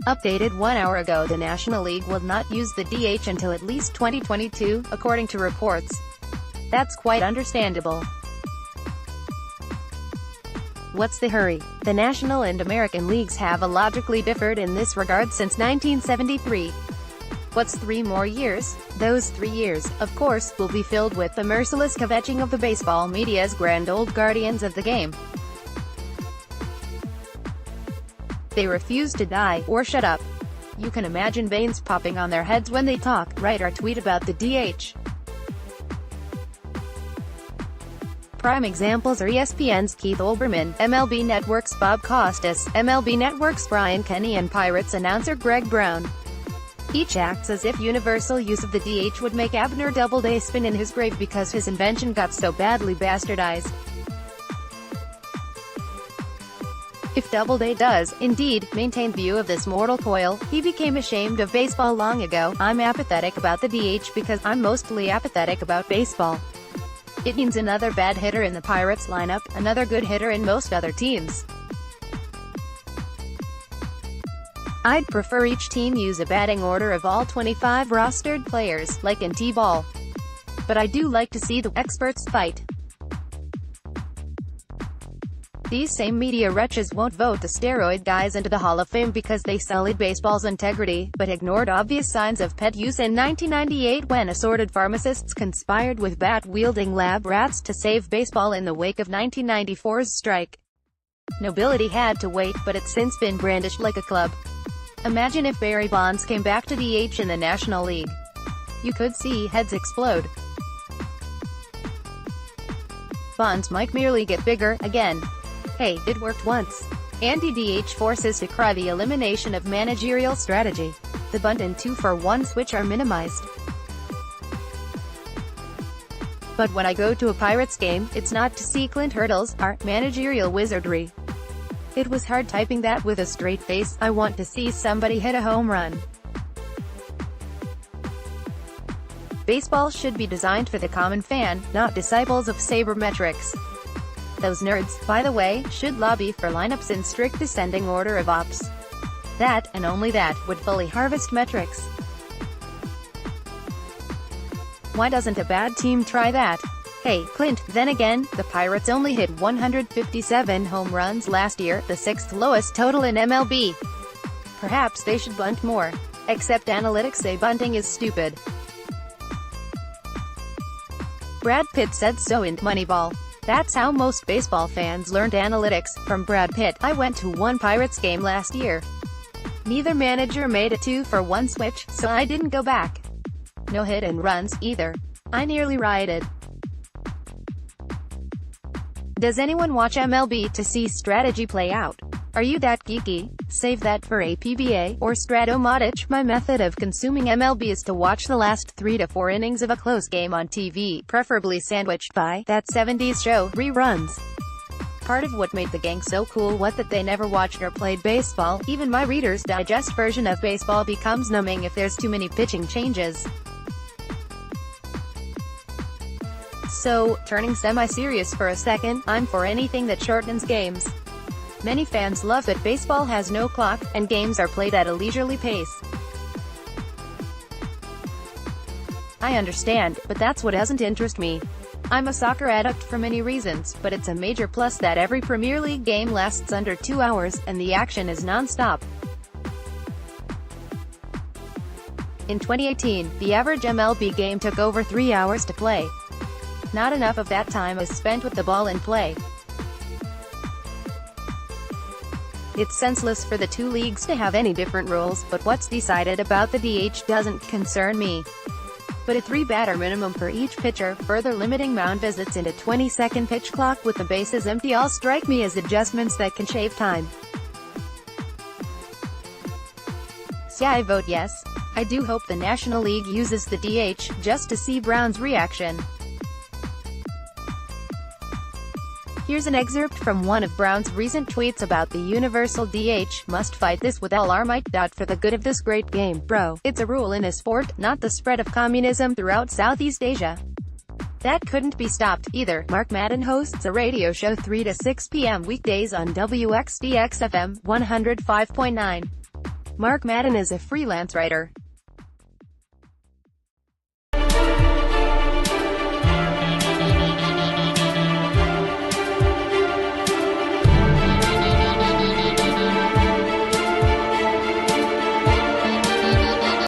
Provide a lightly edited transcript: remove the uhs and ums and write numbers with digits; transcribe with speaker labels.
Speaker 1: Updated 1 hour ago. The National League will not use the DH until at least 2022, according to reports. That's quite understandable. What's the hurry? The National and American leagues have illogically differed in this regard since 1973. What's 3 more years? Those 3 years, of course, will be filled with the merciless kvetching of the baseball media's grand old guardians of the game. They refuse to die, or shut up. You can imagine veins popping on their heads when they talk, write or tweet about the DH. Prime examples are ESPN's Keith Olbermann, MLB Network's Bob Costas, MLB Network's Brian Kenny and Pirates announcer Greg Brown. Each acts as if universal use of the DH would make Abner Doubleday spin in his grave because his invention got so badly bastardized. If Doubleday does, indeed, maintain view of this mortal coil, he became ashamed of baseball long ago. I'm apathetic about the DH because I'm mostly apathetic about baseball. It means another bad hitter in the Pirates lineup, another good hitter in most other teams. I'd prefer each team use a batting order of all 25 rostered players, like in T-ball. But I do like to see the experts fight. These same media wretches won't vote the steroid guys into the Hall of Fame because they sullied baseball's integrity, but ignored obvious signs of pet use in 1998 when assorted pharmacists conspired with bat-wielding lab rats to save baseball in the wake of 1994's strike. Nobility had to wait, but it's since been brandished like a club. Imagine if Barry Bonds came back to DH in the National League. You could see heads explode. Bonds might merely get bigger, again. Hey, it worked once. Anti-DH forces decry the elimination of managerial strategy. The bunt and 2-for-1 switch are minimized. But when I go to a Pirates game, it's not to see Clint Hurdle's managerial wizardry. It was hard typing that with a straight face. I want to see somebody hit a home run. Baseball should be designed for the common fan, not disciples of sabermetrics. Those nerds, by the way, should lobby for lineups in strict descending order of ops. That, and only that, would fully harvest metrics. Why doesn't a bad team try that? Hey, Clint, then again, the Pirates only hit 157 home runs last year, the 6th lowest total in MLB. Perhaps they should bunt more. Except analytics say bunting is stupid. Brad Pitt said so in Moneyball. That's how most baseball fans learned analytics, from Brad Pitt. I went to one Pirates game last year. Neither manager made a 2-for-1 switch, so I didn't go back. No hit and runs, either. I nearly rioted. Does anyone watch MLB to see strategy play out? Are you that geeky? Save that for a PBA, or Strato-Matic. My method of consuming MLB is to watch the last 3 to 4 innings of a close game on TV, preferably sandwiched by that 70s show, reruns. Part of what made the gang so cool was that they never watched or played baseball. Even my Reader's Digest version of baseball becomes numbing if there's too many pitching changes. So, turning semi-serious for a second, I'm for anything that shortens games. Many fans love that baseball has no clock, and games are played at a leisurely pace. I understand, but that's what doesn't interest me. I'm a soccer addict for many reasons, but it's a major plus that every Premier League game lasts under 2 hours, and the action is non-stop. In 2018, the average MLB game took over 3 hours to play. Not enough of that time is spent with the ball in play. It's senseless for the two leagues to have any different rules, but what's decided about the DH doesn't concern me. But a 3-batter minimum for each pitcher, further limiting mound visits and a 20-second pitch clock with the bases empty all strike me as adjustments that can shave time. So I vote yes. I do hope the National League uses the DH, just to see Brown's reaction. Here's an excerpt from one of Brown's recent tweets about the universal DH. Must fight this with all our might. For the good of this great game, bro. It's a rule in a sport, not the spread of communism throughout Southeast Asia. That couldn't be stopped, either. Mark Madden hosts a radio show 3 to 6 p.m. weekdays on WXDX-FM 105.9. Mark Madden is a freelance writer.